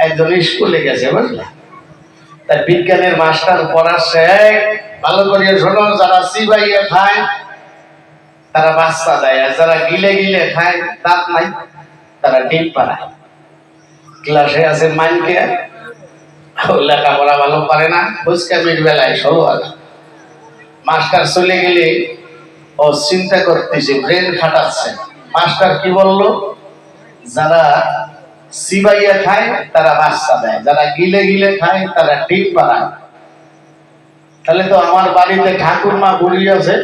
একজন স্কুলে গেছে, বুঝলা? তার বিজ্ঞানের মাস্টার পড়াচ্ছে, ভালো করে শোনো, যারা চিবাইয়ে খায় তারা বাচ্চা দেয়, আর যারা গিলে গিলে খায়, দাঁত নাই, তারা ডিম পাড়ায়। ক্লাসে আছে মাইনকে, লেখাপড়া ভালো পারে না, ফুচকামির বেলায় সব আলাদা। মাস্টার চলে গেলে ও চিন্তা করতেছে, ব্রেন খাটাচ্ছে। মাস্টার কি বললো? যারা চিবাইয়া খায় তারা বাচ্চা দেয়, যারা গিলে গিলে খায় তারা ডিম পাড়ায়। তাহলে তো আমার বাড়িতে ঠাকুরমা বুড়ি আছে,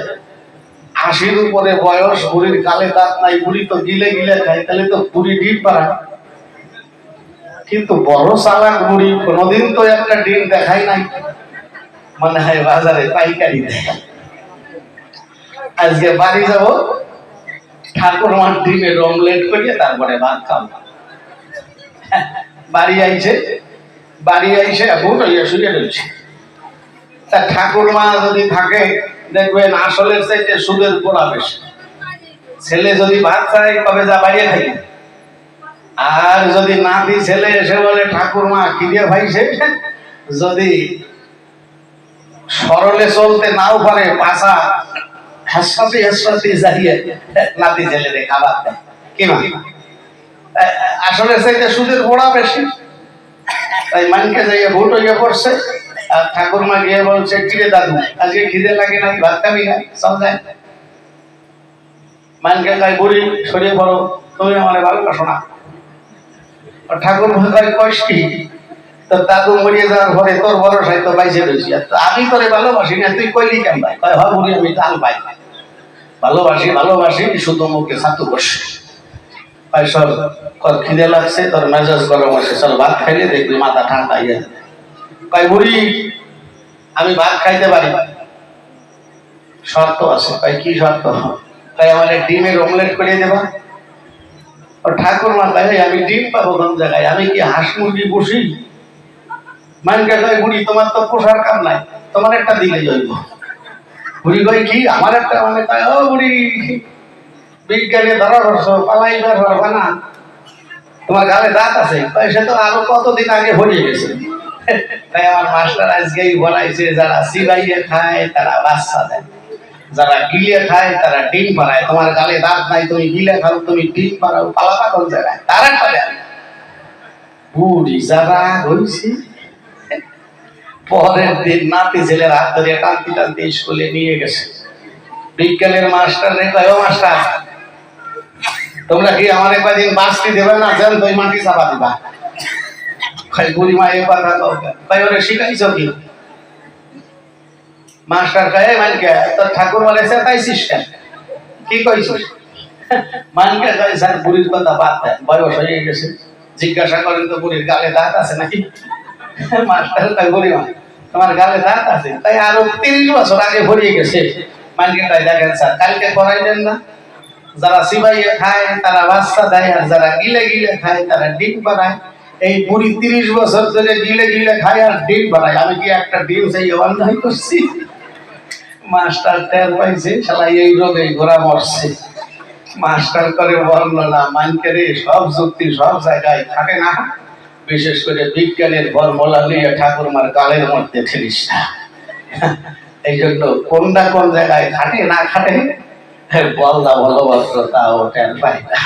80-র উপরে বয়স, বুড়ির গালে দাঁত নাই, বুড়ি তো গিলে গিলে খায়, তাহলে তো বুড়ি ডিম পাড়ায়। কিন্তু বড় চালাক বুড়ি কোনোদিন তো একটা ডিম দেখাই নাই, মনে হয় বাজারে পাইকারি দেয়। আজকে বাড়ি যাব, ঠাকুরমার ডিমের অমলেট করিয়ে তারপরে ভাত খাবো। বাড়ি আইছে এখন শুয়ে রয়েছে। তা ঠাকুরমা যদি থাকে, দেখবেন আসলের চাইতে সুদের পোড়া বেশি। ছেলে যদি ভাত চায় তবে যা বাইরে থাকে, আর যদি নাতি ছেলে এসে বলে ঠাকুরমা কি দিয়ে ভাইছে, যদি সরলে চলতে নাও পারে, পাশা হাসপাতি যাইয়ে নাতি ছেলে খাবার দেয়। কি না? আসলে চাইতে সুদের পোড়া বেশি। তাই মানকে যাইয়ে ভোট হইয়া পড়ছে, আর ঠাকুরমা গিয়ে বলছে, কিরে দাদু আজকে খিদে লাগে না, ভাত খাবি না, সব যায়। মানকে তাই বুড়ি সরিয়ে পড়ো, তুমি আমার ভালোবাসো না। ঠাকুরমা কয় কষ্টি, তো দাদু মরিয়ে যাওয়ার পরে তোর ভরসায় তো বাইসে রয়েছি, আমি তোরে ভালোবাসি না, তুই কইলি কেন ভাই? কয় হয় বুড়ি, আমি টাল পাই, ভালোবাসি শুধু মুখে ছাতু বসে। চল, তোর খিদে লাগছে, তোর মেজাজ গরম আছে, চল ভাত খাইলে দেখবি মাথা ঠান্ডা হয়ে যাবে। কয় বুড়ি, আমি ভাত খাইতে পারি, শর্ত আছে। কয় কি শর্ত? কয় আমার ডিমের অমলেট করে দেবা। ঠাকুরমা কয় আমি ডিম পাবো কোন জায়গায়? আমি কি হাঁস মুরগি পুষি? মানকে কয় বুড়ি, তোমার তো পোষার কাম নাই, তোমার একটা দিলে জৈব। বুড়ি কয় কি আমার একটা? মানে কয় ও বুড়ি, বিজ্ঞানে ধরা করছো, পালাইবার পারবা না, তোমার গালে দাঁত আছে। সে তো আরো কতদিন আগে ভরিয়ে গেছে। তাই আমার মাস্টার আজকেই বলাইছে, যারা চিবাইয়ে খায় তারা বাচ্চা দেয়, যারা গিলে খায় তারা ডিম পাড়ায়। তোমার গালে দাঁত নাই, তুমি গিলে খাও, তুমি ডিম পাড়াও, পালাবা কোন জায়গায়? তার একটা দেয়। বুড়ি যারা হয়েছে, পরের দিন নাতি ছেলের হাত ধরে টানতে টানতে স্কুলে নিয়ে গেছে। বিজ্ঞানের মাস্টার রে কয়, ও মাস্টার, তোমরা কি আমার কয়দিন বাঁচতে দেবে না, যেন তুই মাটি চাপা দিবা? বুড়ি মা এই কথা কয়, ওরে শিখাইছ কি? মাস্টার কয়, মানকে তোর ঠাকুর বলে চেতাইছিস কেন? কি কইছিস? মানকে কয়, স্যার বুড়ির কথা বাদ দেন, বয়স হয়ে গেছে, জিজ্ঞাসা করেন তো বুড়ির গালে দাঁত আছে নাকি? মাস্টার কয়, বুড়ি মা তোমার গালে দাঁত আছে? তাই আরো 30 বছর আগে ভরিয়ে গেছে। মানকে কয়, দেখেন স্যার, কালকে করাইলেন না, যারা চিবাইয়ে খায় তারা বাচ্চা দেয়, আর যারা গিলে গিলে খায় তারা ডিম বানায়। এই বুড়ি 30 বছর ধরে গিলে গিলে খায় আর ডিম বানায়, আমি কি একটা ডিম চাই অন্যায় করছি? মাস্টার টের পাইছে, শালা এই রোগে ঘোড়া মরছে। মাস্টার করে বর্ণনা, মানকে রে সব যুক্তি সব জায়গায় খাটে না, বিশেষ করে বিজ্ঞানের ফর্মুলা নিয়ে ঠাকুরমার গালের মধ্যে ঠেলিস না। এই জন্য কোনটা কোন জায়গায় খাটে না খাটে বলদা ভালোবাসো তাও টের পাই না।